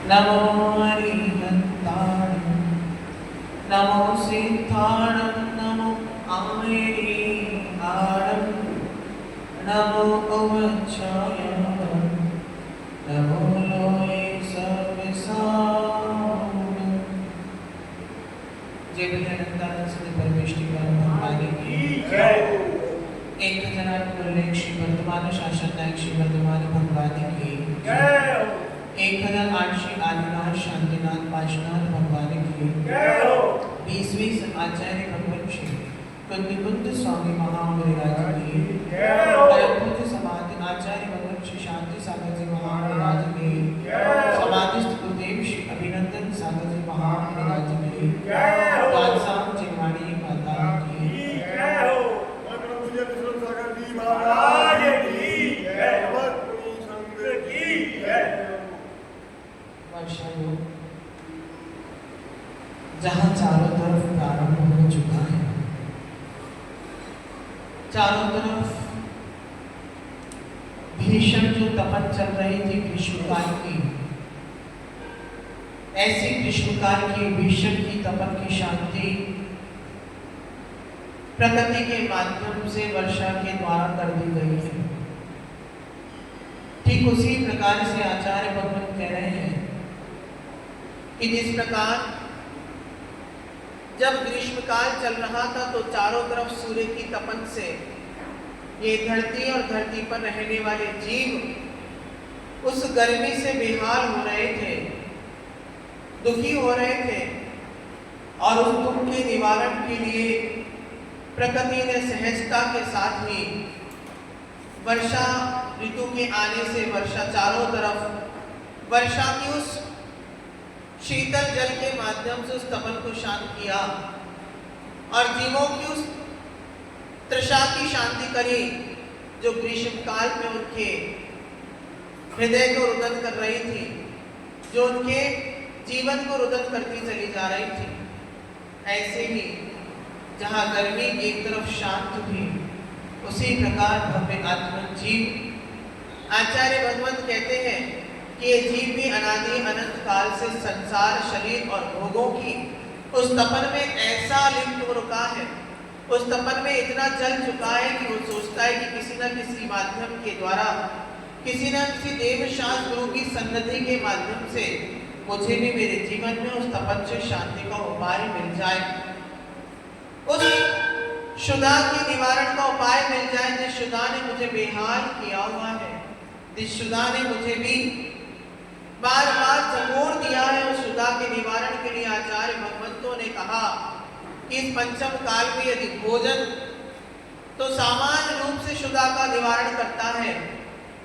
नमो हरिहन्ताणं नमो सिद्धाणं नमो आमेरीहाणं नमो अवच्छायां नमो लोये सर्वसारणं। जय बोले अनंतानंद सदगुरु परमेष्ठी भगवान की जय। 1008 उल्लेख श्री वर्तमान शासन नायक श्री वर्तमान भगवान की जय। 1008 आदिनाथ शांतिनाथ पाशनाथ भगवान की जय। 20 आचार्य भगवान श्री कुंद स्वामी महामंडराज की जय। पूज्य समाधि आचार्य भगवान श्री शांति सागर जी महामंडराज की जय। समाधिस्थ गुरुदेव श्री अभिनंदन सागर जी महामंडराज की जय। राजसाम चिन्वाड़ी माता की जय। महाराज की जय। संघ की जय। जहां चारों तरफ प्रारंभ हो चुका है, चारों तरफ भीषण जो तपन चल रही थी ग्रीष्मकाल की, ऐसी ग्रीष्मकाल की भीषण की तपन की शांति प्रकृति के माध्यम से वर्षा के द्वारा कर दी गई है। ठीक उसी प्रकार से आचार्य भगवान कह रहे हैं कि जिस प्रकार जब ग्रीष्मकाल चल रहा था तो चारों तरफ सूर्य की तपन से ये धरती और धरती पर रहने वाले जीव उस गर्मी से बेहाल हो रहे थे, दुखी हो रहे थे, और उस दुख के निवारण के लिए प्रकृति ने सहजता के साथ ही वर्षा ऋतु के आने से वर्षा चारों तरफ वर्षा की उस शीतल जल के माध्यम से उस तपन को शांत किया और जीवों की उस तृषा की शांति करी जो ग्रीष्मकाल में उनके हृदय को रुदन कर रही थी, जो उनके जीवन को रुदन करती चली जा रही थी। ऐसे ही जहाँ गर्मी एक तरफ शांत हुई, उसी प्रकार भव्य आत्मा जीव आचार्य भगवंत कहते हैं कि ये जीव भी अनादि अनंत काल से संसार शरीर और भोगों की उस तपन में ऐसा लिप्त हो रुका है, उस तपन में इतना जल चुका है कि वो सोचता है कि किसी न किसी माध्यम के द्वारा, किसी न किसी देव शास्त्र गुरु की सन्निधि के माध्यम से मुझे भी मेरे जीवन में उस तपन से शांति का उपाय मिल जाए, उस शुदा के निवारण का उपाय मिल जाए जिस शुदा ने मुझे बेहाल किया हुआ है, जिस शुदा ने मुझे भी बार बार जमोड़ दिया है। उस शुदा के निवारण के लिए आचार्य भगवंतों ने कहा कि इस पंचम काल में यदि भोजन तो सामान्य रूप से शुदा का निवारण करता है,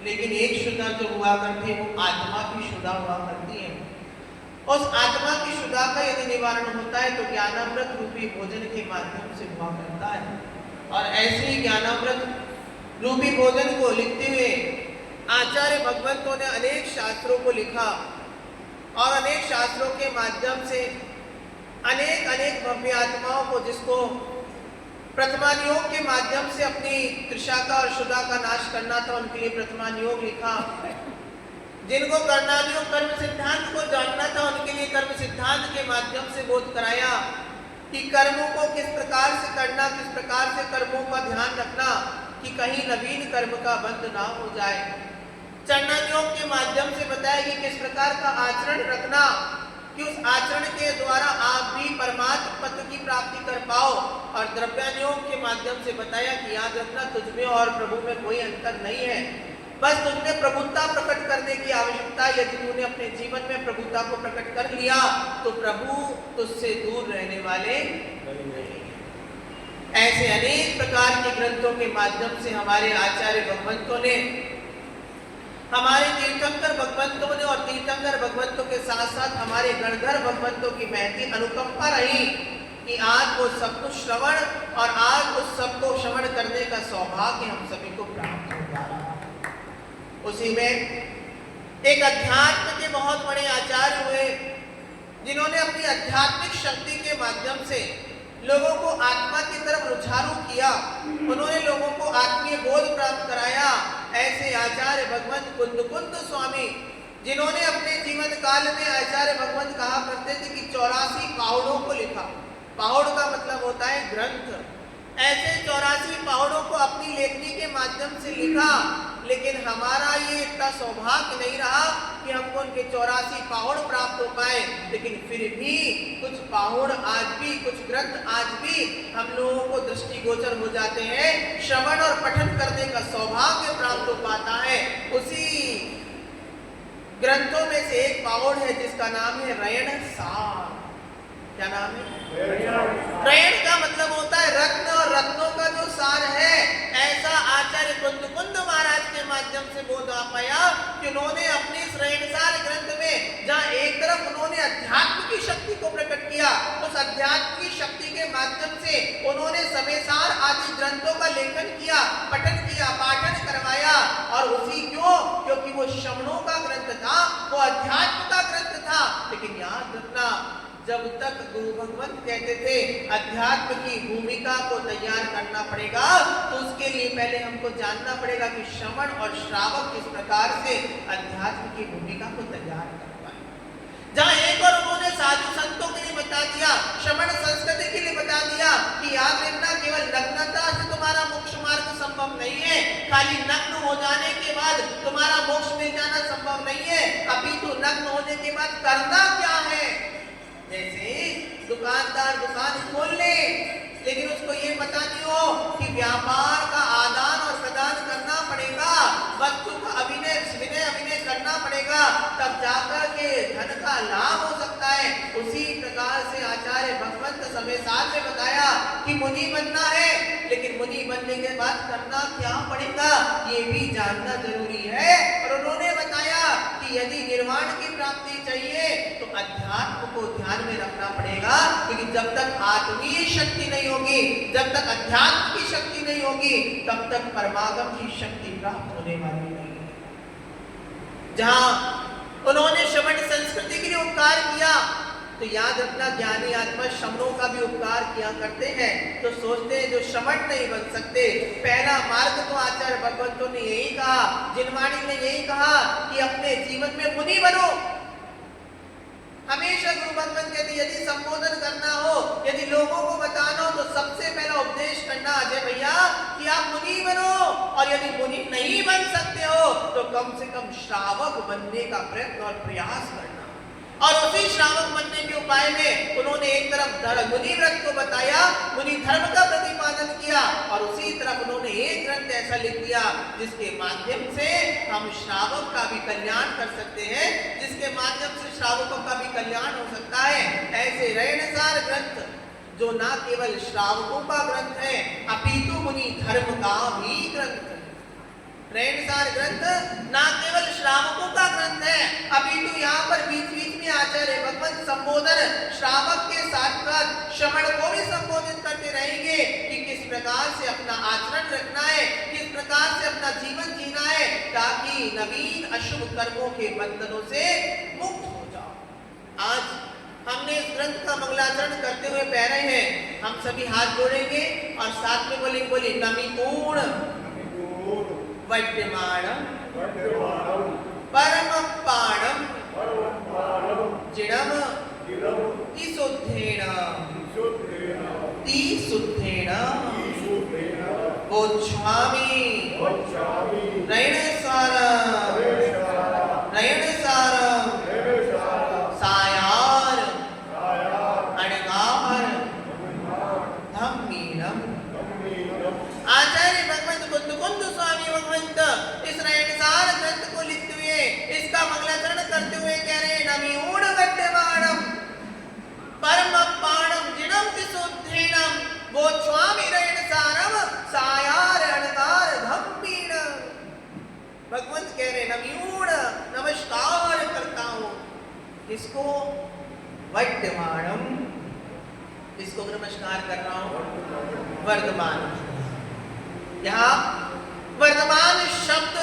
लेकिन एक शुदा जो हुआ करती है वो आत्मा की शुदा हुआ करती है। उस आत्मा की शुदा का यदि निवारण होता है तो ज्ञानामृत रूपी भोजन के माध्यम से हुआ करता है। और ऐसे ही ज्ञानामृत रूपी भोजन को लिखते हुए आचार्य भगवंतों ने अनेक शास्त्रों को लिखा और अनेक शास्त्रों के माध्यम से अनेक अनेक भव्य आत्माओं को, जिसको प्रथमान योग के माध्यम से अपनी तृषा का और शुदा का नाश करना था, उनके लिए प्रथमान योग लिखा। जिनको कर्णानुयोग कर्म सिद्धांत को जानना था, उनके लिए कर्म सिद्धांत के माध्यम से बोध कराया कि कर्मों को किस प्रकार से करना, किस प्रकार से कर्मों का ध्यान रखना कि कहीं नवीन कर्म का बंध ना हो जाए। चरणानुयोग के माध्यम से बताया कि किस प्रकार का आचरण रखना कि उस आचरण के द्वारा आप भी परमात्म पद की प्राप्ति कर पाओ। और द्रव्यानुयोग के माध्यम से बताया कि याद रखना तुझमें और प्रभु में कोई अंतर नहीं है, बस तुझमें प्रभुता प्रकट करने की आवश्यकता है। यदि तूने अपने जीवन में प्रभुता को प्रकट कर लिया तो प्रभु तुझसे दूर रहने वाले नहीं। ऐसे अनेक प्रकार के ग्रंथों के माध्यम से हमारे आचार्य भगवंतों ने, हमारे तीर्थंकर भगवंतों ने, और तीर्थंकर भगवंतों के साथ साथ हमारे गणधर भगवंतों की महती अनुकंपा रही कि आज वो सब कुछ श्रवण और आज उस सबको श्रवण करने का सौभाग्य हम सभी को प्राप्त हो पा रहा है। उसी में एक अध्यात्म के बहुत बड़े आचार्य हुए जिन्होंने अपनी आध्यात्मिक शक्ति के माध्यम से लोगों को आत्मा की तरफ रुझारू किया, उन्होंने लोगों को आत्मीय बोध प्राप्त कराया। ऐसे आचार्य भगवंत कुंद स्वामी जिन्होंने अपने जीवन काल में आचार्य भगवंत कहा करते थे कि 84 पहाड़ों को लिखा। पहाड़ का मतलब होता है ग्रंथ। ऐसे 84 पहाड़ों को अपनी लेखनी के माध्यम से लिखा, लेकिन हमारा ये इतना सौभाग्य नहीं रहा कि हमको उनके 84 पहाड़ प्राप्त हो पाए। लेकिन फिर भी कुछ पहाड़ आज भी, कुछ ग्रंथ आज भी हम लोगों को दृष्टिगोचर हो जाते हैं, श्रवण और पठन करने का सौभाग्य प्राप्त हो पाता है। उसी ग्रंथों में से एक पहाड़ है जिसका नाम है रयण सार। क्या नाम है? रयण का मतलब होता है रत्न, और रत्नों का जो सार है। ऐसा आचार्य कुंद महाराज के माध्यम से बोध आ पाया कि उन्होंने अपने इस रयणसार ग्रंथ में, जहाँ एक तरफ उन्होंने अध्यात्म की शक्ति को प्रकट किया, उस अध्यात्म की शक्ति के माध्यम से उन्होंने समेसार आदि ग्रंथों का लेखन किया, पठन किया, पाठन करवाया। और उसी क्योंकि वो श्रवणों का ग्रंथ था, वो अध्यात्म का ग्रंथ था। लेकिन याद रखना, जब तक गुरु भगवंत कहते थे अध्यात्म की भूमिका को तैयार करना पड़ेगा, तो उसके लिए पहले हमको जानना पड़ेगा कि श्रवण और श्रावक किस प्रकार से अध्यात्म की भूमिका को तैयार कर पाए। जहाँ एक और उन्होंने साधु संतों के लिए बता दिया, श्रवण संस्कृति के लिए बता दिया कि याद रखना, केवल नग्नता से तुम्हारा मोक्ष मार्ग संभव नहीं है, खाली नग्न हो जाने के बाद तुम्हारा मोक्ष मिल जाना संभव नहीं है। अभी तो नग्न होने के बाद करना क्या है? जैसे दुकानदार दुकान खोल ले, लेकिन उसको ये पता नहीं हो कि व्यापार का आदान और प्रदान करना पड़ेगा, वस्तु का अभिनय विनय करना पड़ेगा, तब जाकर के धन का लाभ हो सकता है। उसी प्रकार से आचार्य भगवंत समेसार में बताया कि मुनि बनना है, लेकिन मुनि बनने के बाद करना क्या पड़ेगा ये भी जानना जरूरी है। और उन्होंने बताया कि यदि निर्वाण की प्राप्ति चाहिए तो अध्यात्म को ध्यान में रखना पड़ेगा, क्योंकि जब तक आत्मीय शक्ति नहीं होगी, जब तक अध्यात्म की शक्ति नहीं होगी, तब तक परमागम की शक्ति प्राप्त होने वाली नहीं है। जहां उन्होंने श्रवण संस्कृति के लिए उपकार किया, तो याद रखना ज्ञानी आत्मा श्रवणों का भी उपकार किया करते हैं। तो सोचते हैं जो श्रवण नहीं बन सकते, पहला मार्ग तो आचार्य भगवंतों ने यही कहा, जिनवाणी ने यही कहा कि अपने जीवन में मुनि बनो। हमेशा गुरु भगवंत कहते यदि संबोधन करना हो, यदि लोगों को बताना हो, तो सबसे पहला उपदेश करना अजय भैया कि आप मुनि बनो। और यदि मुनि नहीं बन सकते हो तो कम से कम श्रावक बनने का प्रयत्न और प्रयास करना। और उसी श्रावक बनने के उपाय में उन्होंने एक तरफ मुनि व्रत को बताया, मुनि धर्म का प्रतिपादन किया, और उसी तरफ उन्होंने एक ग्रंथ ऐसा लिख दिया जिसके माध्यम से हम श्रावक का भी कल्याण कर सकते हैं, जिसके माध्यम से श्रावकों का भी कल्याण हो सकता है। ऐसे रयणसार ग्रंथ जो ना केवल श्रावकों का ग्रंथ है, अपितु मुनि धर्म का भी ग्रंथ है। रयणसार ग्रंथ ना केवल श्रावकों का ग्रंथ है, अपितु यहाँ पर बीच बीच में आचार्य भगवंत संबोधन श्रावक के साथ साथ श्रवण को भी संबोधित करते रहेंगे कि किस प्रकार से अपना आचरण रखना है, किस प्रकार से अपना जीवन जीना है, ताकि नवीन अशुभ कर्मों के बंधनों से मुक्त हो जाओ। आज हमने इस ग्रंथ का मंगलाचरण करते हुए पह रहे हैं, हम सभी हाथ जोड़ेंगे और साथ में बोले नमिपूर्ण वड्यमाणम परम पाणम जिणम तिशुद्धेन बोध्यामि रयणसारम सायार अणगार धम्मीनम। आचार्य भगवंत कुंद स्वामी भगवंत इस रयणसार ग्रंथ को लिखते हुए, इसका मंगलाचरण करते हुए कह रहे हैं नमिऊढ़ वड्यमाणम परम पाणम जिणम तिशुद्धेनम बोध्यामि रयणसारम सायार अणगार धम्मीनम। भगवंत कह रहे नमिऊढ़ नमस्कार करता हूं, इसको वड्यमाणम, इसको नमस्कार कर रहा हूं वर्धमान। यहाँ वर्तमान शब्द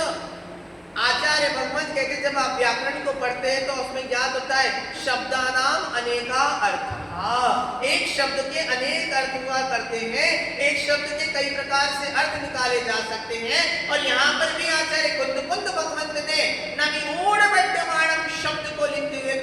आचार्य भगवंत कहते जब आप व्याकरण को पढ़ते हैं तो उसमें याद होता है शब्दानाम अनेका अर्थ। एक शब्द के अनेक अर्थ हुआ करते हैं, एक शब्द के कई प्रकार से अर्थ निकाले जा सकते हैं। और यहाँ पर भी आचार्य कुंद भगवंत ने नमिऊढ़ वड्यमाणम शब्द को लिखते हुए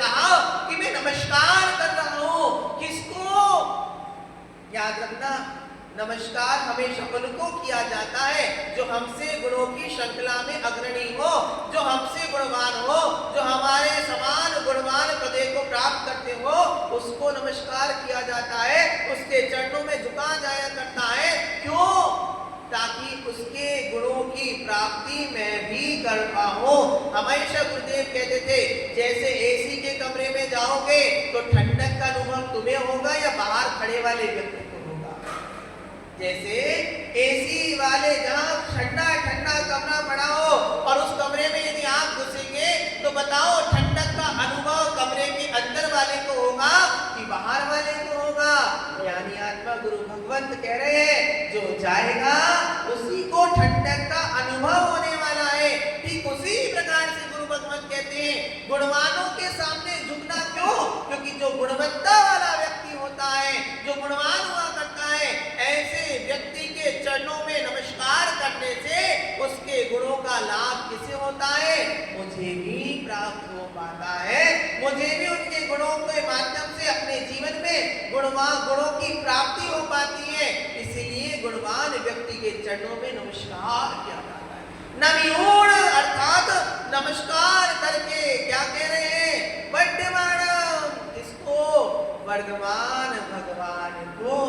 नमस्कार हमेशा उनको किया जाता है जो हमसे गुणों की श्रृंखला में अग्रणी हो, जो हमसे गुणवान हो, जो हमारे समान गुणवान पदे को प्राप्त करते हो, उसको नमस्कार किया जाता है, उसके चरणों में झुका जाया करता है। क्यों? ताकि उसके गुणों की प्राप्ति मैं भी कर पाऊं। हमेशा गुरुदेव कहते थे जैसे एसी के कमरे में जाओगे तो ठंडक का अनुभव तुम्हें होगा या बाहर खड़े वाले व्यक्ति को होगा। जैसे एसी वाले जहां ठंडा ठंडा कमरा पड़ा हो और उस कमरे में यदि आप घुसेंगे तो बताओ ठंडक का अनुभव कमरे के अंदर वाले को होगा कि बाहर वाले को होगा। यानी आत्मा गुरु भगवंत कह रहे हैं जो जाएगा उसी को ठंडक का अनुभव होने वाला है। ठीक उसी प्रकार से गुरु भगवंत कहते हैं गुणवानों के सामने झुकना क्यों? क्योंकि जो गुणवत्ता वाला व्यक्ति होता है, जो गुणवान हुआ करता है, ऐसे व्यक्ति के चरणों में नमस्कार करने से उसके गुणों का लाभ किसे होता है? मुझे भी प्राप्त हो पाता है। मुझे भी उनके गुणों के माध्यम से अपने जीवन में गुणों की प्राप्ति हो पाती है। इसीलिए गुणवान व्यक्ति के चरणों में नमस्कार किया जाता है। नमियूण अर्थात नमस्कार करके क्या कह रहे हैं? वर्धमान, इसको वर्धमान भगवान को।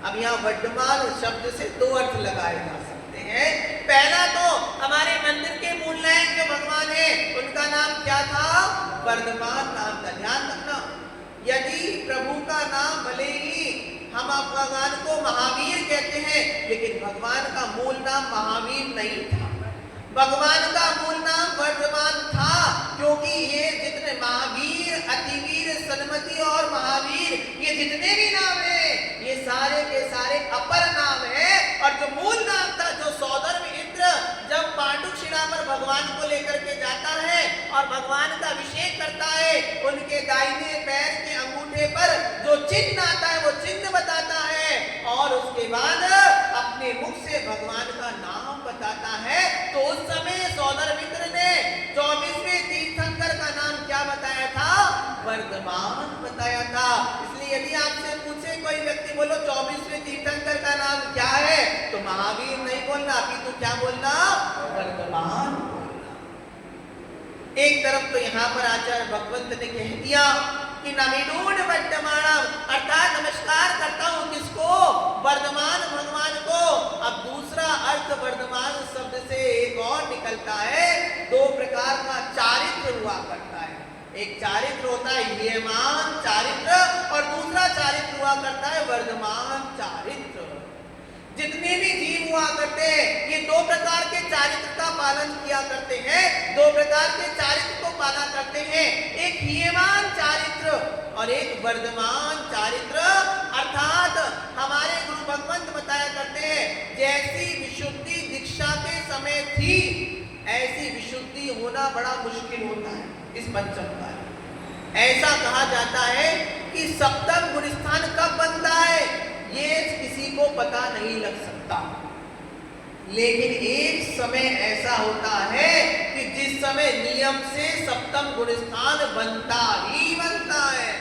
अब यहाँ वर्धमान शब्द से दो अर्थ लगाए जा सकते हैं। पहला तो हमारे मंदिर के मूल नायक जो भगवान है उनका नाम क्या था? वर्धमान नाम था। ध्यान रखना, यदि प्रभु का नाम भले ही हम भगवान को महावीर कहते हैं लेकिन भगवान का मूल नाम महावीर नहीं था। भगवान का मूल नाम वर्धमान था क्योंकि ये जितने महावीर, अतिवीर, सन्मति और महावीर ये जितने भी नाम हैं ये सारे के सारे अपर नाम हैं। और जो मूल नाम था, जो सौदर्भ इंद्र जब पांडुक शिला पर भगवान को लेकर के जाता है और भगवान का अभिषेक करता है, उनके दाहिने पैर के अंगूठे पर जो चिन्ह आता है वो चिन्ह बताता है और उसके बाद अपने मुख से भगवान का नाम बताता है। तो उस समय सौदर्भ इंद्र ने 24वें तीर्थंकर का नाम क्या बताया था? वर्धमान बताया था। इसलिए यदि आपसे पूछे कोई व्यक्ति बोलो 24वें तीर्थंकर का नाम क्या है, तो महावीर नहीं बोलना, अभी तो क्या बोलना? वर्धमान बोलना। एक तरफ तो यहाँ पर आचार्य भगवंत ने कह दिया कि नमिनून वर्धमानम, अर्थात नमस्कार करता हूँ किसको? वर्धमान भगवान को। अब दूसरा अर्थ वर्धमान शब्द से एक और निकलता है, दो प्रकार का चारित्र हुआ करता है। एक चारित्र होता है हीयमान चारित्र और दूसरा चारित्र हुआ करता है वर्धमान चारित्र। जितने भी जीव हुआ करते हैं ये दो प्रकार के चारित्र का पालन किया करते हैं, दो प्रकार के चारित्र को पाला करते हैं। एक हीयमान चारित्र और एक वर्धमान चारित्र। अर्थात हमारे गुरु भगवंत बताया करते हैं जैसी विशुद्धि दीक्षा के समय थी ऐसी विशुद्धि होना बड़ा मुश्किल होता है इस पंचम काल। ऐसा कहा जाता है कि सप्तम गुण स्थान कब बनता है ये किसी को पता नहीं लग सकता, लेकिन एक समय ऐसा होता है कि जिस समय नियम से सप्तम गुण स्थान बनता ही बनता है।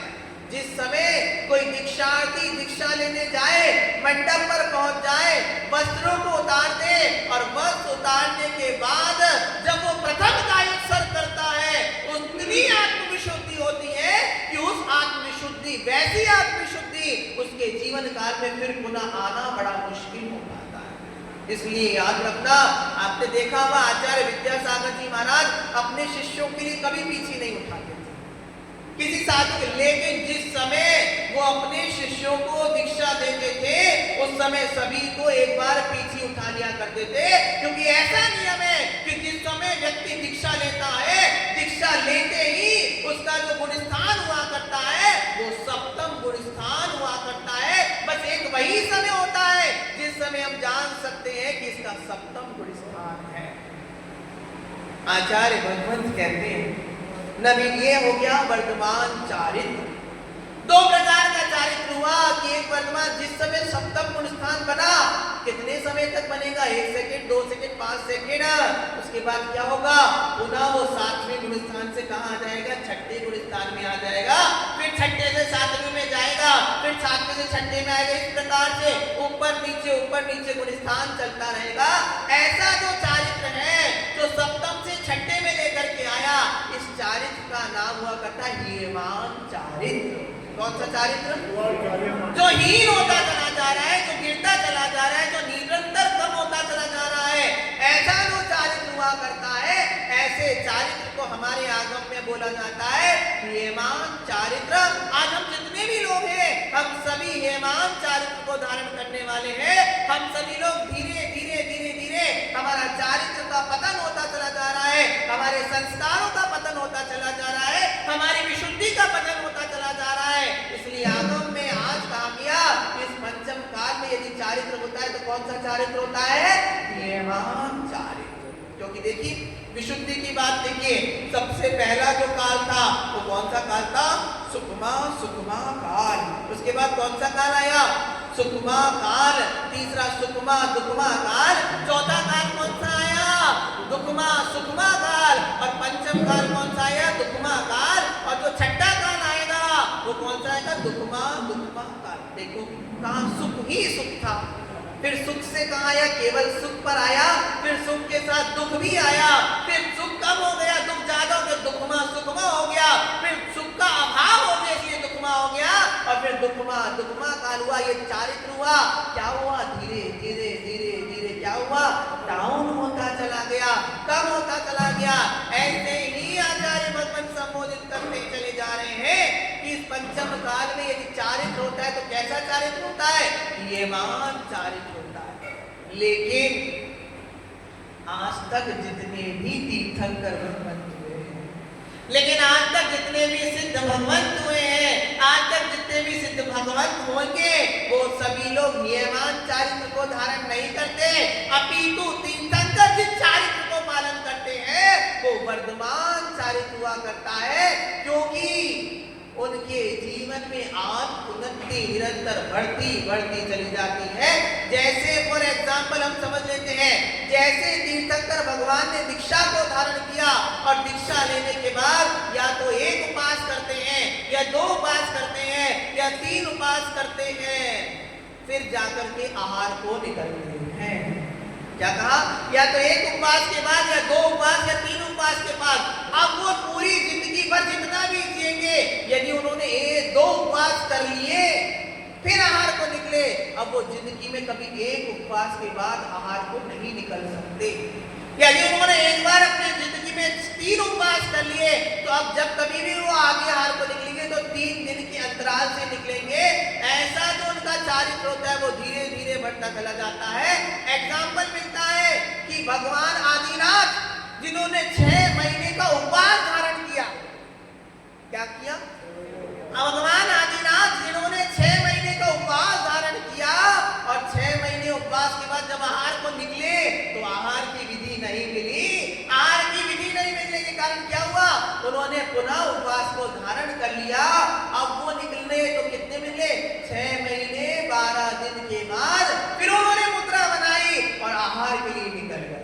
जिस समय कोई दीक्षार्थी दीक्षा लेने जाए, मंडप पर पहुंच जाए, वस्त्रों को उतार दे और वस्त्र उतारने के बाद जब वो प्रथम कायोत्सर्ग करता है उतनी आत्मविशुद्धि होती है कि उस आत्मविशुद्धि, वैसी आत्मविशुद्धि उसके जीवन काल में फिर पुनः आना बड़ा मुश्किल हो पाता है। इसलिए याद रखना, आपने देखा होगा आचार्य विद्यासागर जी महाराज अपने शिष्यों के लिए कभी पीछे नहीं उठाते थे किसी साधु के, लेकिन जिस समय वो अपने शिष्यों को दीक्षा देते थे उस समय सभी को एक बार पीछे उठा लिया करते थे, क्योंकि ऐसा नियम है कि जिस समय व्यक्ति दीक्षा लेता है, दीक्षा लेते ही उसका जो गुण स्थान हुआ करता है वो सप्तम गुण स्थान हुआ करता है। बस एक वही समय होता है जिस समय हम जान सकते हैं कि इसका सप्तम गुण स्थान है। आचार्य भगवंत कहते हैं नबी ये हो गया वर्धमान चारित्र। दो प्रकार का चारित्र हुआ कि एक वर्धमान जिस समय सप्तम गुण स्थान बना, कितने समय तक बनेगा? 1 सेकंड, 2 सेकंड, 5 सेकंड। उसके बाद क्या होगा? पुनः वो 7वें गुण स्थान से कहाँ आ जाएगा? 6ठे गुण स्थान में आ जाएगा। फिर 6ठे से 7वें में जाएगा, फिर सातवें से छठे में आएगा, इस प्रकार से ऊपर नीचे गुण स्थान चलता रहेगा। ऐसा जो चारित्र है जो सप्तम से छठे में लेकर के आया, इस चारित्र का नाम हुआ करता हीयमान चारित्र। कौन सा चारित्र? जो हीन होता चला जा रहा है, जो गिरता चला जा रहा है, जो निरंतर कम होता चला जा रहा है, ऐसा जो चारित्र हुआ करता है, ऐसे चारित्र को हमारे आगम में बोला जाता है हेमान चारित्र। आज हम जितने भी लोग हैं, हम सभी हेमान चारित्र को धारण करने वाले हैं। हम सभी लोग धीरे धीरे हमारा चारित्र का पतन होता चला जा रहा है, हमारे संस्कारों का पतन होता चला जा रहा है, हमारी विशुद्धि का पतन होता चला जा रहा है। इसलिए आगम में आज कहा गया, इस पंचम काल में यदि चारित्र होता है तो कौन सा चारित्र होता है? हेमान चारित्र। क्योंकि देखिए विशुद्धि की बात देखिए, सबसे पहला जो काल था वो कौन सा काल था? सुखमा काल। उसके बाद कौन सा काल आया? सुखमा काल। तीसरा सुखमा दुखमा काल। चौथा काल कौन सा आया? दुखमा सुखमा काल। और पंचम काल कौन सा आया? दुखमा काल। और जो छठा काल आएगा वो कौन सा आएगा? दुखमा काल। देखो कहाँ सुख ही सुख था, फिर सुख से कहा आया? केवल सुख पर आया, फिर सुख के साथ दुख भी आया, फिर सुख कम हो गया, दुख ज्यादा हो गया, दुखमा सुखमा हो गया, फिर सुख का अभाव हो गया इसलिए दुखमा हो गया, और फिर दुखमा काल हुआ। ये चारित्र हुआ। क्या हुआ? धीरे धीरे क्या हुआ? डाउन होता चला गया, कम होता चला गया। ऐसे ही आचार्य भगवान संबोधित करते चले जा रहे हैं कि इस पंचम काल में यदि चारित्र होता है तो कैसा चारित्र होता है? हेमान चारित्र होता है। लेकिन आज तक जितने भी तीर्थंकर भगवंत हुए हैं, लेकिन आज तक जितने भी सिद्ध भगवंत हुए हैं, आज तक जितने भी सिद्ध भगवंत होंगे, वो सभी लोग हेमान चारित्र को धारण नहीं करते, अपितु तीर्थंकर जिस चारित्र को पालन करते हैं वो वर्धमान चारित्र हुआ करता है। क्योंकि उनके जीवन में आज उन्नति निरंतर बढ़ती चली जाती है। जैसे फॉर एग्जाम्पल हम समझ लेते हैं, जैसे तीर्थंकर भगवान ने दीक्षा को धारण किया और दीक्षा लेने के बाद या तो एक उपास करते हैं, या दो उपास करते हैं, या तीन उपास करते हैं, फिर जाकर के आहार को निकलते हैं। क्या कहा? या तो एक उपवास के बाद, या दो उपवास, या तीन उपवास के बाद। अब वो पूरी जिंदगी भर जितना भी जिएंगे, यदि उन्होंने दो उपवास कर लिए फिर आहार को निकले, अब वो जिंदगी में कभी एक उपवास के बाद आहार को नहीं निकल सकते। यदि उन्होंने एक बार अपनी जिंदगी में तीन उपवास कर लिए, तो अब जब कभी भी वो आगे आहार को निकलेंगे तो 3 दिन के अंतराल से निकलेंगे। ऐसा जो उनका चारित्र होता है वो धीरे धीरे बढ़ता चला जाता है। एग्जाम्पल मिलता है कि भगवान आदिनाथ जिन्होंने 6 महीने का उपवास धारण किया, क्या किया? भगवान आदिनाथ जिन्होंने 6 महीने का उपवास धारण किया, और 6 महीने उपवास के बाद जब आहार को निकले तो आहार की विधि नहीं मिली। आहार की विधि नहीं मिलने के कारण क्या हुआ? उन्होंने पुनः उपवास को धारण कर लिया। अब वो निकलने तो कितने मिले? 6 महीने 12 दिन के बाद फिर उन्होंने मुद्रा बनाई और आहार के लिए निकल गए।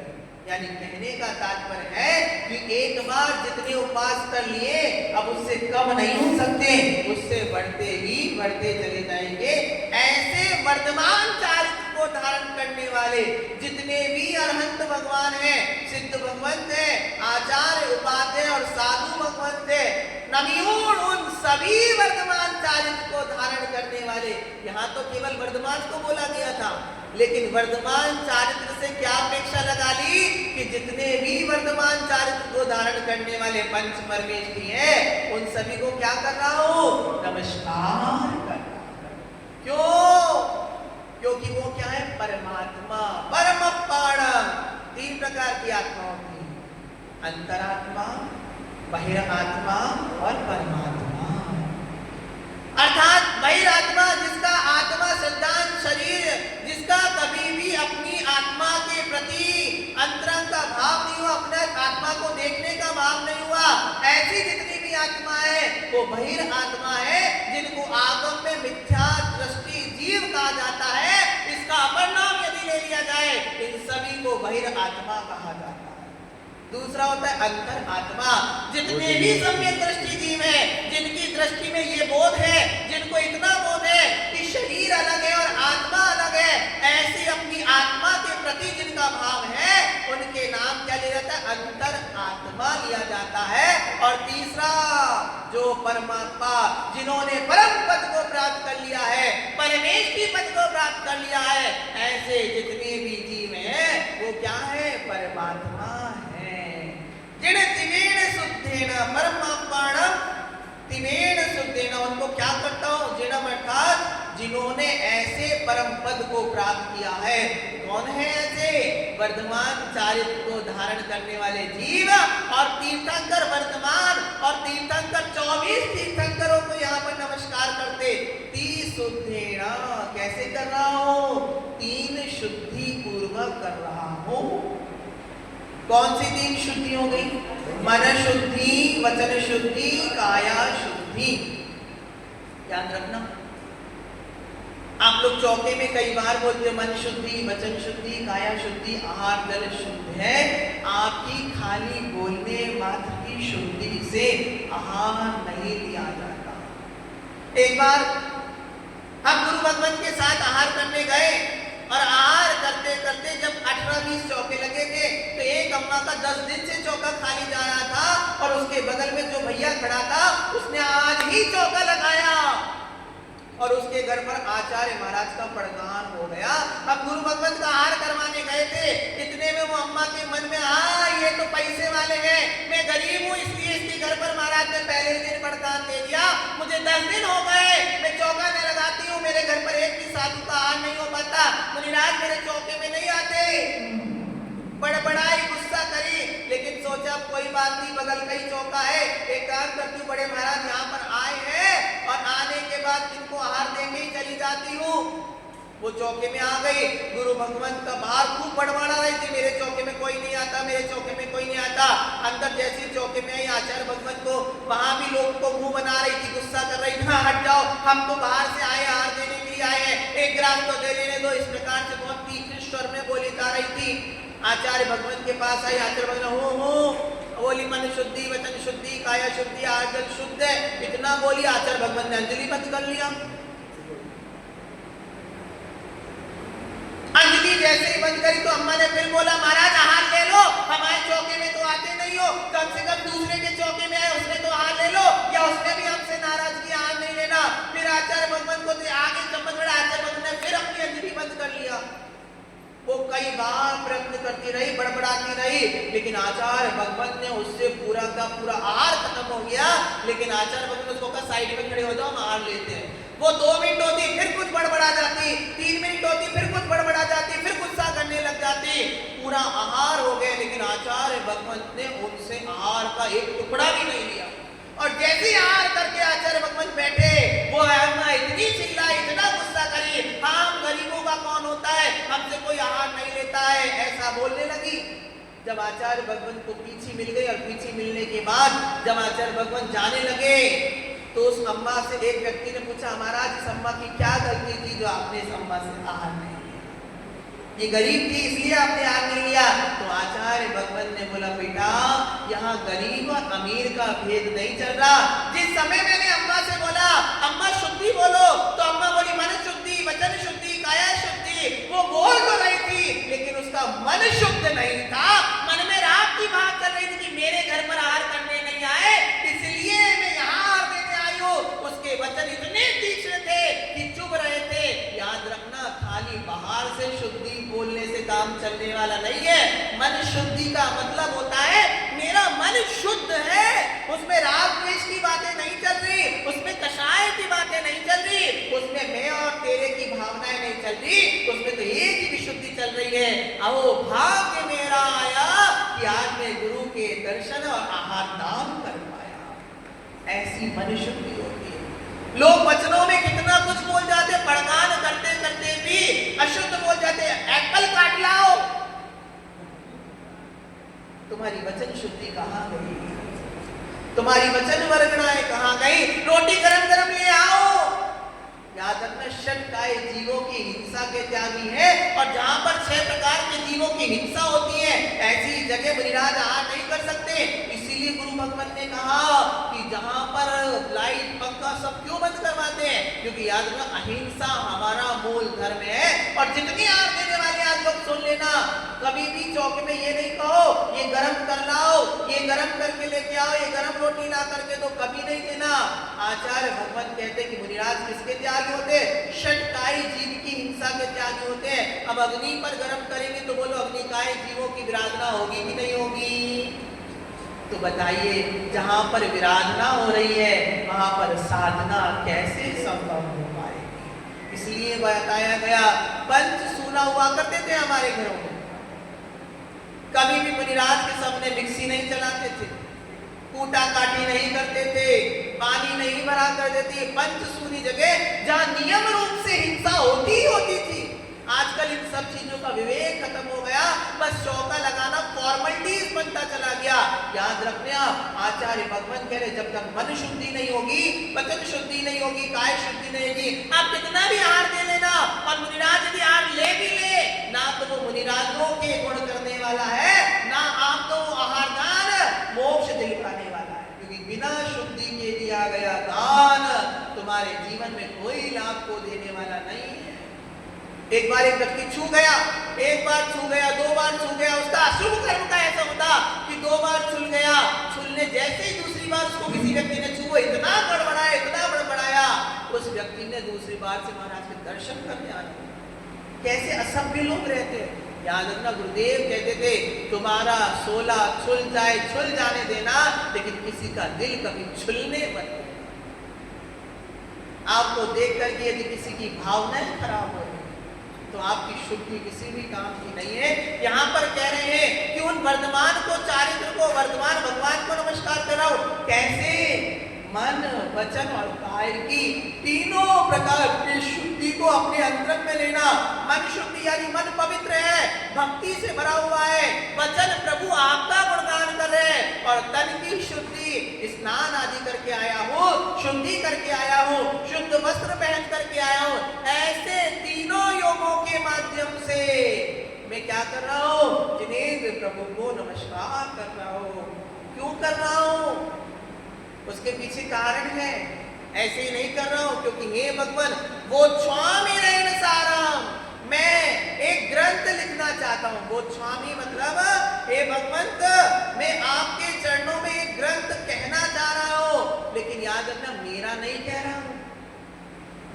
यानी कहने का तात्पर्य है कि एक बार जितने उपवास कर लिए अब उससे कम नहीं हो सकते, उससे बढ़ते चले जाएंगे। ऐसे वर्तमान चारित्र को धारण करने वाले जितने भी अरहंत भगवान हैं, सिद्ध भगवंत हैं, आचार्य उपाध्याय और साधु भगवंत हैं, नवयुण उन सभी वर्तमान चारित्र को धारण करने वाले। यहाँ तो केवल वर्तमान को बोला गया था, लेकिन वर्तमान चारित्र से क्या अपेक्षा लगा ली कि जितने भी वर्तमान चारित्र को धारण करने वाले पंच परमेश्वरी हैं, उन सभी को क्या कर रहा हूं? नमस्कार कर रहा हूं। क्यों? क्योंकि वो क्या है? परमात्मा, परम पाणम। 3 प्रकार की आत्मा होती है, अंतरात्मा, बहिरात्मा और परमात्मा। अर्थात बहिरात्मा जिसका आत्मा सिद्धांत शरीर, जिसका कभी भी अपनी आत्मा के प्रति अंतरंग का भाव नहीं हुआ, अपने आत्मा को देखने का भाव नहीं हुआ, ऐसी जितनी भी आत्मा है वो बहिरात्मा है, जिनको आगम में मिथ्या दृष्टि जीव कहा जाता है। इसका अपर नाम यदि ले लिया जाए, इन सभी को बहिरात्मा कहा जाता है। दूसरा होता है अंतर आत्मा, जितने भी सम्यक दृष्टि जीव है, जिनकी दृष्टि में ये बोध है, जिनको इतना बोध है भाव है उनके नाम क्या लिया जाता है? अंतर आत्मा लिया जाता है। और तीसरा जो परमात्मा जिन्होंने परम पद को प्राप्त कर लिया है, परमेश्वरी पद को प्राप्त कर लिया है, ऐसे जितने भी जीव हैं वो क्या है? परमात्मा है। जिन तिमेण शुद्धेन परमात्माणं तिमेण शुद्धेन, उनको क्या करता हूं? जिनम अर्थात जिन्होंने ऐसे परम पद को प्राप्त किया है। कौन है ऐसे? वर्धमान चारित्र को धारण करने वाले जीव और तीर्थंकर वर्धमान और तीर्थंकर 24 तीर्थंकरों को यहाँ पर नमस्कार करते। शुद्धेन, कैसे कर रहा हूं? 3 शुद्धि पूर्वक कर रहा हूं। कौन सी 3 शुद्धि हो गई? मन शुद्धि, वचन शुद्धि, काया शुद्धि। याद रखना, आप लोग चौके में कई बार बोलते मन शुद्धि, वचन शुद्धि, काया शुद्धि, आहार जल शुद्ध है। आपकी खाली बोलने मात्र की शुद्धि से आहार नहीं लिया जाता। एक बार हम गुरु भगवान के साथ आहार करने गए और आहार करते करते जब 18-20 चौके लगे थे तो एक अम्मा का 10 दिन से चौका खाली जा रहा था और उसके बगल में जो भैया खड़ा था उसने आज ही चौका लगाया और उसके घर पर आचार्य महाराज का पड़गान हो गया। अब गुरु भगवत का आहार करवाने गए थे, इतने में वो अम्मा के मन में ये तो पैसे वाले हैं, मैं गरीब हूँ इसलिए इसके घर पर महाराज ने पहले दिन पड़गान दे दिया, मुझे 10 दिन हो गए मैं चौका न लगाती हूँ, मेरे घर पर एक भी साधु का आहार नहीं हो पाता, मुनिराज मेरे चौके में नहीं आते। बड़बड़ाई, गुस्सा करी, लेकिन सोचा कोई बात नहीं, बगल का ही चौका है, एक काम करती हूँ, बड़े महाराज यहाँ पर आए हैं और आने के बाद इनको आहार देके ही चली जाती हूँ। वो चौके में आ गई, गुरु भगवंत का बाहर खूब बड़बड़ा रही थी, मेरे चौके में कोई नहीं आता, मेरे चौके में कोई नहीं आता। अंदर जैसे चौके में आई आचार्य भगवंत को, वहां भी लोग को मुंह बना रही थी, गुस्सा कर रही थी, हाँ हट जाओ, हम तो बाहर से आए, आहार देने के लिए आए हैं, एक गिलास तो दे लेने दो। इस प्रकार से बहुत तीखी स्वर में बोली जा रही थी। आचार्य भगवंत के पास आई, आचार्य भगवंत हो बोली मन शुद्धि, वचन शुद्धि, काया शुद्धि, आहार जल शुद्ध है, इतना बोली। आचार्य भगवंत ने अंजलि बंद कर लिया। अंजलि जैसे ही बंद करी तो अम्मा ने फिर बोला महाराज आहार ले लो, हमारे चौके में तो आते नहीं हो, कम से कम दूसरे के चौके में आए उसमें तो आहार ले लो, या उसने भी हमसे नाराजगी आहार नहीं लेना। फिर आचार्य भगवंत को आगे चम्मच बड़ा, आचार्य भगवंत ने फिर अपनी अंजलि बंद कर लिया। वो कई बार प्रयत्न करती रही, बड़बड़ाती रही, लेकिन आचार्य भगवंत ने उससे पूरा का पूरा आहार खत्म हो गया। लेकिन आचार्य भगवंत उसको कहा साइड में खड़े हो जाओ, हम आहार लेते हैं। वो 2 मिनट होती फिर कुछ बड़बड़ा जाती, 3 मिनट होती फिर कुछ बड़बड़ा जाती, फिर गुस्सा करने लग जाती, पूरा आहार हो गया। लेकिन आचार्य भगवंत ने उनसे आहार का एक टुकड़ा भी नहीं लिया। और जैसे आहार करके आचार्य भगवंत बैठे, वो अम्मा इतनी चिल्लाई, इतना गुस्सा करी, हम गरीबों का कौन होता है, हमसे कोई आहार नहीं लेता है, ऐसा बोलने लगी। जब आचार्य भगवंत को पीछे मिल गई और पीछे मिलने के बाद जब आचार्य भगवंत जाने लगे तो उस अम्मा से एक व्यक्ति ने पूछा महाराज इस अम्मा की क्या गलती थी जो आपने इस अम्मा से आहार नहीं लिया? ये गरीब थी इसलिए आपने आहार नहीं लिया। तो आचार्य भगवंत ने बोला बेटा यहाँ गरीब और अमीर का भेद नहीं चल रहा। जिस समय मैंने अम्मा से बोला अम्मा शुद्धि बोलो, तो अम्मा बोली मन शुद्धि, वचन शुद्धि, काया शुद्धि, वो बोल तो रही थी लेकिन उसका मन शुद्ध नहीं था। मन में रात की बात चल रही थी कि मेरे घर पर आहार करने नहीं आए इसलिए मैं यहाँ आहार देने आई हूँ। उसके वचन इतने तीक्ष्ण थे कि चुभ रहे थे। याद रखना खाली बाहर से शुद्धि बोलने से काम चलने वाला नहीं है। मन शुद्धि का मतलब होता है मेरा मन शुद्ध है, उसमें राग द्वेष की बातें नहीं चल रही, उसमें कषाय की बातें नहीं चल रही, उसमें मैं और तेरे की भावनाएं नहीं चल रही, उसमें तो एक ही विशुद्धि चल रही है। आओ भाग्य मेरा आया कि आज मैं गुरु के दर्शन और आहार नाम कर पाया। ऐसी मन शुद्धि होती है। लोग वचनों में कितना कुछ बोल जाते, पड़गान करते करते भी अशुद्ध बोल जाते। एप्पल काट लाओ, तुम्हारी वचन शुद्धि कहाँ गई? तुम्हारी वचन वर्गणाएं कहाँ गई? रोटी गरम गरम ले आओ। याद रखना षटकाय जीवों की हिंसा के त्यागी है, और जहां पर 6 प्रकार के जीवों की हिंसा होती है ऐसी जगह मुनिराज आहार नहीं कर सकते। इसीलिए गुरु भगवंत ने कहा कि जहां पर लाइट पंखा सब क्यों बंद करवाते हैं, क्योंकि याद रखना अहिंसा हमारा मूल धर्म है। और जितनी आहार देने वाले लोग सुन लेना, कभी भी चौके में ये नहीं कहो ये गरम कर लाओ, ये गरम करके लेके आओ, ये गरम रोटी ला करके तो कभी नहीं देना। आचार्य भगवान कहते कि मुनिराज किसके त्यागी होते? षटकाई जीव की हिंसा के त्यागी होते हैं। अब अग्नि पर गरम करेंगे तो बोलो अग्निकाय जीवों की विराधना होगी कि नहीं होगी? तो बताइए, जहां पर विराधना हो रही है वहां पर साधना कैसे संभव हो पाएगी? इसलिए बताया गया, पंच सूना हुआ करते थे हमारे घरों में। कभी भी मुनिराज के सामने मिक्सी नहीं चलाते थे, कूटा काटी नहीं करते थे, पानी नहीं भरा करते थे। पंच सूनी जगह जहां नियम रूप से हिंसा होती ही होती थी। आजकल इन सब चीजों का विवेक खत्म हो गया, बस चौका लगाना फॉर्मेलिटीज बनता चला गया। याद रखने आप, आचार्य भगवान कह रहे जब तक मन शुद्धि नहीं होगी, वचन शुद्धि नहीं होगी, काय शुद्धि नहीं होगी, आप कितना भी आहार दे लेना, और मुनिराज यदि आहार ले भी ले ना तो वो मुनिराजों के गुण करने वाला है, ना आपको आहार दान मोक्ष दिलवाने वाला है। क्योंकि बिना शुद्धि के दिया गया दान तुम्हारे जीवन में कोई लाभ को देने वाला नहीं है। एक बार एक व्यक्ति छू गया, एक बार छू गया, दो बार छू गया, उसका अशुभ कर्म का ऐसा होता कि दो बार छूल गया, छूलने जैसे ही दूसरी बार उसको किसी व्यक्ति ने छू, इतना बड़बड़ाया, इतना बड़बड़ाया, उस व्यक्ति ने दूसरी बार से महाराज के दर्शन करने आने। कैसे असभ्य लोग रहते हैं। याद रखना, गुरुदेव कहते थे तुम्हारा 16 छुल जाए, छुल जाने देना, लेकिन किसी का दिल कभी छुलने मत। आपको देख करके यदि किसी की भावनाएं खराब हो तो आपकी शुद्धि किसी भी काम की नहीं है। यहाँ पर कह रहे हैं कि उन वर्धमान को, चारित्र को, वर्धमान भगवान को नमस्कार कराओ। कैसे? मन, वचन और काय की तीनों प्रकार की शुद्धि को अपने अंतरंग में लेना। मन शुद्धि यानी मन पवित्र है, भक्ति से भरा हुआ है, वचन प्रभु आपका गुणगान कर रहे हैं, और तन की शुद्धि, स्नान आदि करके आया हूँ, शुद्धि करके आया हूँ, शुद्ध वस्त्र पहन करके आया हूँ। ऐसे तीनों योगों के माध्यम से मैं क्या कर रहा हूँ? जिनेंद्र प्रभु को नमस्कार कर रहा हूँ। क्यों कर रहा हूँ? उसके पीछे कारण है। ऐसे ही नहीं कर रहा हूं क्योंकि हे भगवान वो स्वामी रहन साराम, मैं एक ग्रंथ लिखना चाहता हूं। वो स्वामी मतलब हे भगवंत, मैं आपके चरणों में एक ग्रंथ कहना चाह रहा हूं, लेकिन याद रखना मेरा नहीं कह रहा हूं,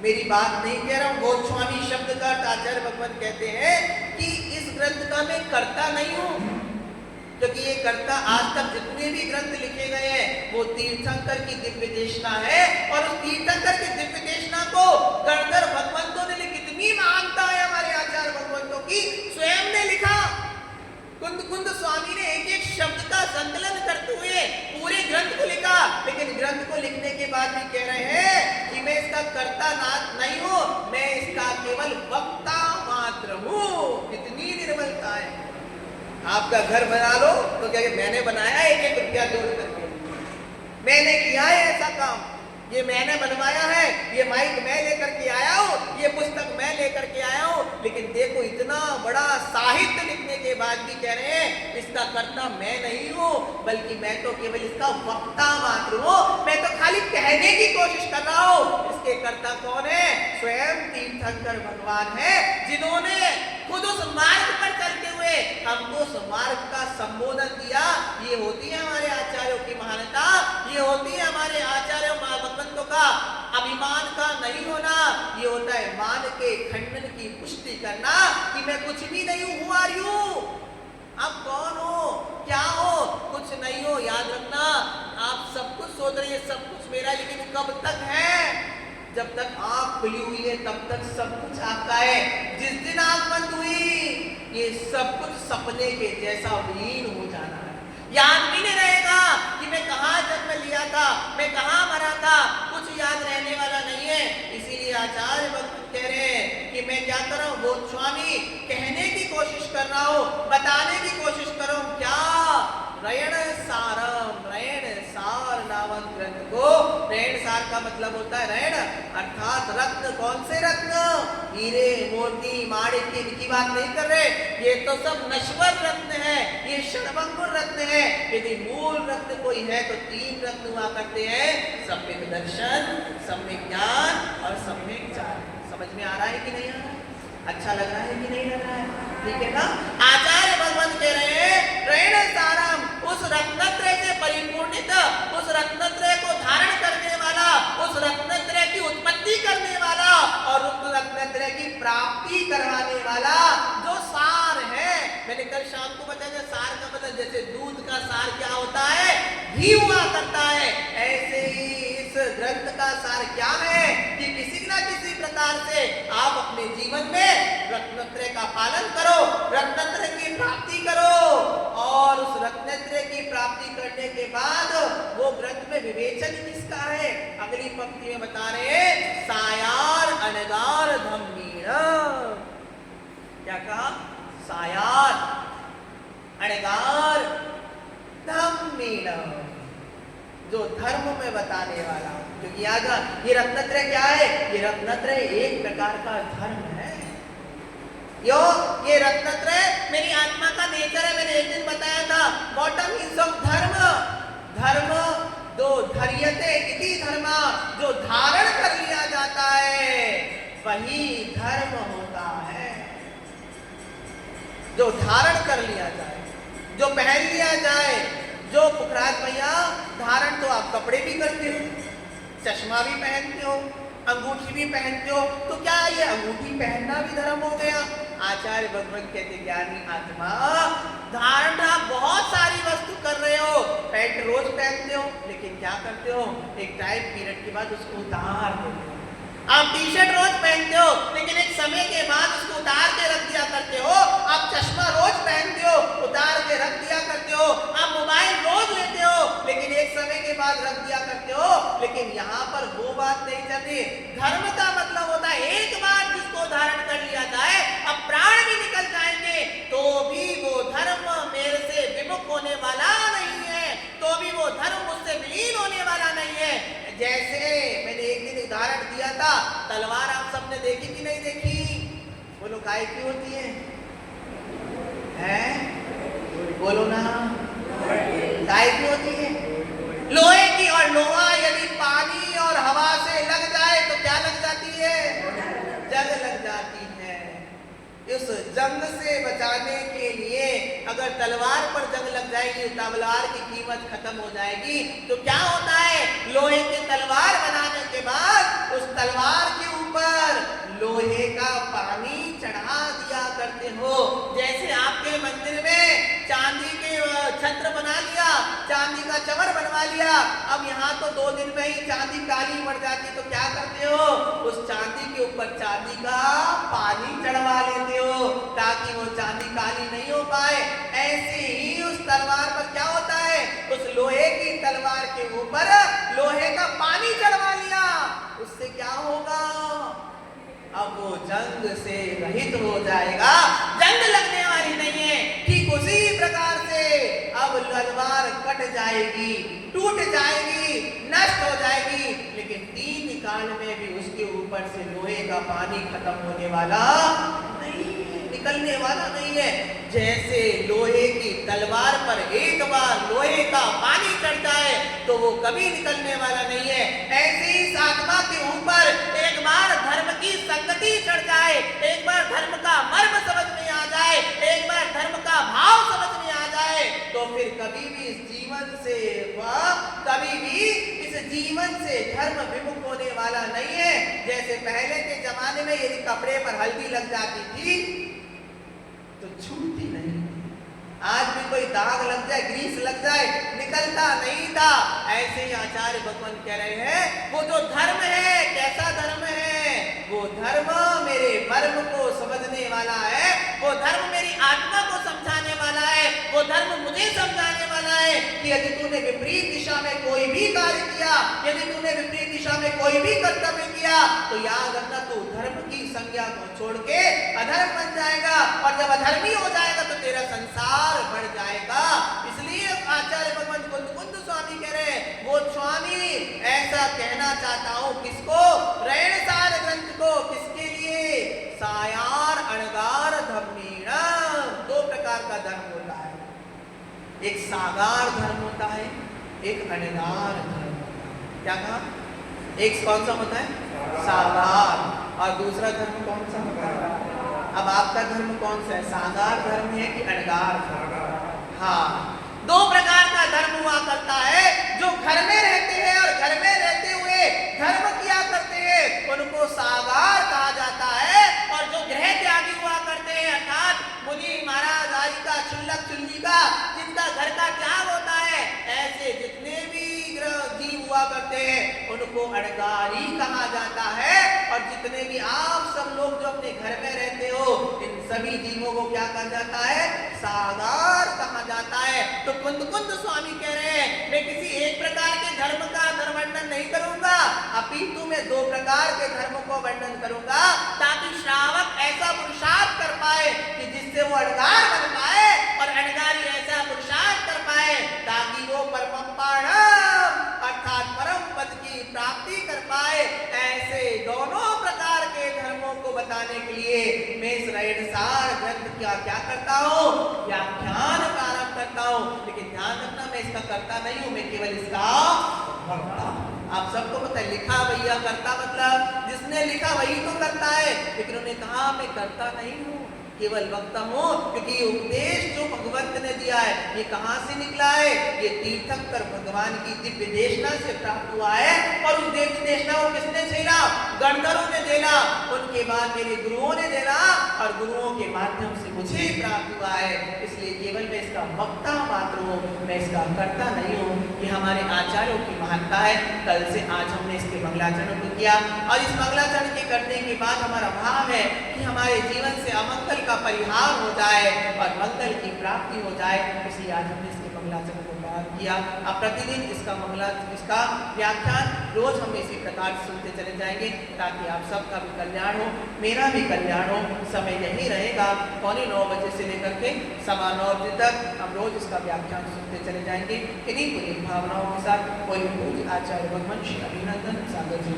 मेरी बात नहीं कह रहा हूं। वो स्वामी शब्द का आचार्य भगवान कहते हैं कि इस ग्रंथ का मैं कर्ता नहीं हूं, क्योंकि ये कर्ता आज तक जितने भी ग्रंथ लिखे गए हैं वो तीर्थंकर की दिव्य देशना है, और उस तीर्थंकर की दिव्य देशना को गणधर भगवंतों ने कितनी महानता है हमारे आचार्य भगवंतों की, स्वयं ने लिखा। कुंद कुंद स्वामी ने एक एक शब्द का संकलन करते हुए पूरे ग्रंथ को लिखा, लेकिन ग्रंथ को लिखने के बाद भी कह रहे हैं कि मैं इसका कर्ता नहीं हूं, मैं इसका केवल वक्ता मात्र हूं। कितनी निर्मलता है। आपका घर बना लो तो क्या मैंने बनाया, एक एक रुपया जोड़ करके मैंने किया है ऐसा काम, ये मैंने बनवाया है, ये माइक मैं लेकर के आया हूँ, ये पुस्तक मैं लेकर के आया हूँ। लेकिन देखो इतना बड़ा साहित्य लिखने के बाद भी कह रहे हैं इसका कर्ता मैं नहीं हूँ, बल्कि मैं तो केवल इसका वक्ता मात्र हूँ, मैं तो खाली कहने की कोशिश कर रहा हूँ। इसके कर्ता कौन है? स्वयं तीर्थंकर भगवान है, जिन्होंने खुद उस मार्ग पर चलते हुए हमको उस मार्ग का संबोधन दिया। ये होती है हमारे आचार्यों की महानता, ये होती है हमारे आचार्यों भगवंतों का अभिमान का नहीं होना, ये होता है मान के खंडन की पुष्टि करना कि मैं कुछ भी नहीं हूं। Who are you? आप कौन हो, क्या हो? कुछ नहीं हो। याद रखना, आप सब कुछ सोच रहे हैं सब कुछ मेरा, लेकिन कब तक है? जब तक आंख खुली हुई है तब तक सब कुछ आपका है। जिस दिन आंख बंद हुई ये सब कुछ सपने के जैसा विलीन हो जाना है। याद भी नहीं रहेगा कि मैं कहाँ जन्म लिया था, मैं कहाँ मरा था, कुछ याद रहने वाला नहीं है। इसीलिए आचार्य भगवान कह रहे हैं कि मैं क्या कर रहा हूँ? वो स्वामी कहने की कोशिश कर रहा हूँ, बताने की कोशिश कर रहा हूँ। क्या? रयण सारम, रयण सार नामक ग्रंथ को, रयण सार का मतलब होता है रयण अर्थात रत्न। कौन से रत्न? हीरे मोती माणिक्य की बात नहीं कर रहे, ये तो सब नश्वर रत्न है, ये क्षणभंगुर रत्न है। यदि मूल रत्न कोई है तो 3 रत्न हुआ करते हैं, सम्यक दर्शन, सम्यक ज्ञान और सम्यक चार। समझ में आ रहा है कि नहीं आ रहा है? अच्छा लग रहा है कि नहीं लग रहा है? ठीक है ना? आचार्य भगवान कह रहे हैं त्रैण सारम, उस रत्नत्रय से परिपूर्णित, उस रत्नत्रय को धारण करने वाला, उस रत्नत्रय की उत्पत्ति करने वाला और उस रत्नत्रय की प्राप्ति करवाने वाला जो सार है। मैंने कल शाम को बताया सार का मतलब जैसे दूध का सार क्या होता है, घी हुआ करता है, ऐसे ही इस ग्रंथ का सार क्या है कि किसी न किसी प्रकार से आप अपने जीवन में रत्नत्रय का पालन करो, रत्नत्रय की प्राप्ति करो और उस रत्नत्रय की प्राप्ति करने के बाद वो ग्रंथ में विवेचन किसका है? अगली पंक्ति में बता रहे हैं सायार अनगार धम्मीण। क्या कहा? सायार अनगार धम्मीण, जो धर्म में बताने वाला। क्योंकि याद ये रत्नत्रय क्या है? ये रत्नत्रय एक प्रकार का धर्म है। यो ये रत्नत्रय मेरी आत्मा का नेचर है। मैंने एक दिन बताया था बॉटम मीन्स ऑफ धर्म, धर्म जो धर्यते इति धर्म, जो धारण कर लिया जाता है वही धर्म होता है। जो धारण कर लिया जाए, जो पहन लिया जाए, जो पुखराज भैया धारण तो आप कपड़े भी करते हो, चश्मा भी पहनते हो, अंगूठी भी पहनते हो, तो क्या ये अंगूठी पहनना भी धर्म हो गया? आचार्य भगवान कहते ज्ञानी आत्मा धारण आप बहुत सारी वस्तु कर रहे हो, पैंट रोज पहनते हो लेकिन क्या करते हो, एक टाइम पीरियड के बाद उसको उतार देते हो। आप टी शर्ट रोज पहनते हो लेकिन एक समय के बाद उसको उतार के रख दिया करते हो। आप चश्मा रोज पहनते हो, उतार के रख दिया करते हो। आप मोबाइल रोज लेते हो लेकिन एक समय के बाद रख दिया करते हो। लेकिन यहाँ पर वो बात नहीं चल रही। धर्म का मतलब होता है एक बार जिसको धारण कर लिया जाए, अब प्राण भी निकल जाएंगे तो भी वो धर्म मेरे से विमुख होने वाला नहीं है, तो भी वो धर्म मुझसे विलीन होने वाला नहीं है। जैसे मैंने एक दिन उदाहरण दिया था, तलवार आप सबने देखी कि नहीं देखी? बोलो काय की होती है? बोलो ना, काय की होती है? लोहे की। और लोहा यदि पानी और हवा से लग जाए तो क्या लग जाती है? जंग लग जाती है। इस जंग से बचाने के लिए अगर तलवार पर जंग लग जाएगी, तलवार की कीमत खत्म हो जाएगी। तो क्या होता है, लोहे की तलवार बनाने के बाद उस तलवार के ऊपर लोहे का पानी चढ़ा दिया करते हो। जैसे आपके मंदिर में चांदी के छत्र बना लिया, चांदी का चमर बनवा लिया, अब यहाँ तो 2 दिन में ही चांदी काली पड़ जाती, तो क्या करते हो, उस चांदी के ऊपर चांदी का पानी चढ़वा लेते हो ताकि वो चांदी काली नहीं हो पाए। ऐसे ही उस तलवार पर क्या होता है, उस लोहे की तलवार के ऊपर लोहे का पानी चढ़वा लिया, उससे क्या होगा, अब वो जंग से रहित हो जाएगा, जंग लगने वाली नहीं है। ठीक उसी प्रकार से अब तलवार कट जाएगी, टूट जाएगी, नष्ट हो जाएगी, लेकिन 3 काल में भी उसके ऊपर से लोहे का पानी खत्म होने वाला नहीं, निकलने वाला नहीं है। जैसे लोहे की तलवार पर एक बार लोहे का पानी चढ़ता है तो वो कभी निकलने वाला नहीं है, ऐसे ही इस आत्मा के ऊपर एक बार धर्म की संगति चढ़ जाए, एक बार धर्म का मर्म समझ में आ जाए, एक बार धर्म का भाव समझ में आ जाए, तो फिर कभी भी इस जीवन से धर्म विमुख होने वाला नहीं है। जैसे पहले के जमाने में यदि कपड़े पर हल्दी लग जाती थी तो छूटती नहीं, आज भी कोई दाग लग जाए, ग्रीस लग जाए, निकलता नहीं था। ऐसे ही आचार्य भगवान कह रहे हैं वो जो धर्म है, कैसा धर्म है, वो धर्म मेरे मर्म को समझने वाला है, वो धर्म मेरी आत्मा को समझाने वाला है, वो धर्म मुझे समझाने वाला है कि यदि तूने विपरीत दिशा में कोई भी कार्य किया, यदि तूने विपरीत दिशा में कोई भी कर्तव्य किया, तो याद रखना तू धर्म की संज्ञा को छोड़ के अधर्म बन जाएगा, और जब अधर्मी हो जाएगा तो तेरा संसार बढ़ जाएगा। इसलिए आचार्य भगवान कुंद स्वामी कह रहे हैं, वो स्वामी ऐसा कहना चाहता हूं किसको, रैणसार ग्रंथ को, किसके लिए, सायार अणगार धम्मीण। 2 प्रकार का धर्म होता है, एक सागार धर्म होता है, एक अणगार धर्म होता है। क्या कहा, एक कौन सा होता है, सागार, और दूसरा धर्म कौन सा होता है, अब आपका धर्म कौन सा है, सागार धर्म है कि अणगार धर्म? हाँ, दो प्रकार का धर्म हुआ करता है। जो घर में रहते हैं और घर में रहते हुए धर्म किया करते हैं उनको सागार कहा जाता है, और जो गृह त्यागी हुआ करते हैं अर्थात मुनि महाराज आदि का, चुल्लक चुल्ली का, जिनका घर का त्याग होता है, ऐसे जितने भी जीव हुआ करते हैं उनको अणगारी कहा जाता है। और जितने भी आप सब लोग जो अपने घर में रहते हो इन सभी जीवों को क्या कहा जाता है, सागार कहा जाता है। तो कुंद स्वामी कह रहे हैं मैं किसी एक प्रकार के धर्म का वर्णन नहीं करूंगा, अपितु मैं दो प्रकार के धर्म को वर्णन करूंगा, ताकि श्रावक ऐसा पुरुषार्थ कर पाए कि जिससे वो अणगार बन पाए, और अणगारी ऐसा पुरुषार्थ कर पाए ताकि वो परमपाणम अर्थात परम पद की प्राप्ति कर पाए। ऐसे दोनों प्रकार के धर्मों को बताने के लिए मैं इस रैनसार ग्रंथ क्या करता हूँ, व्याख्यान प्रारंभ करता हूँ। लेकिन ध्यान रखना मैं इसका करता नहीं हूँ, मैं केवल इसका वक्ता। आप सबको पता है लिखा भैया करता मतलब जिसने लिखा वही तो करता है, लेकिन उन्होंने कहा मैं करता नहीं हूँ, केवल वक्ता हूँ। क्योंकि ये उपदेश जो भगवंत ने दिया है ये कहाँ से निकला है, ये तीर्थंकर भगवान की दिव्य देशना से प्राप्त हुआ है। और उस दिव्य देशना को किसने झेला, गणधरों ने झेला, उनके बाद मेरे गुरुओं ने झेला, और गुरुओं के माध्यम से मुझे प्राप्त हुआ है। इसलिए केवल मैं इसका वक्ता मात्र हूँ, मैं इसका करता नहीं हूँ। ये हमारे आचार्यों की महानता है। कल से आज हमने इसके मंगलाचरण को किया, और इस मंगलाचरण के करने के बाद हमारा भाव है कि हमारे जीवन से अमंगल का परिहार हो जाए और मंगल की प्राप्ति हो जाए। इसलिए आज हमने इसके मंगलाचरण को प्रारंभ किया। अब प्रतिदिन इसका व्याख्यान रोज हम इसी प्रकार से सुनते चले जाएंगे, ताकि आप सबका भी कल्याण हो, मेरा भी कल्याण हो। समय यही रहेगा, 8:45 बजे से लेकर के 9:15 बजे तक हम रोज इसका व्याख्यान सुनते चले जाएंगे। इन्हीं पूरी भावनाओं के साथ कोई पूज्य आचार्य भगवान श्री अभिनंदन सागर जी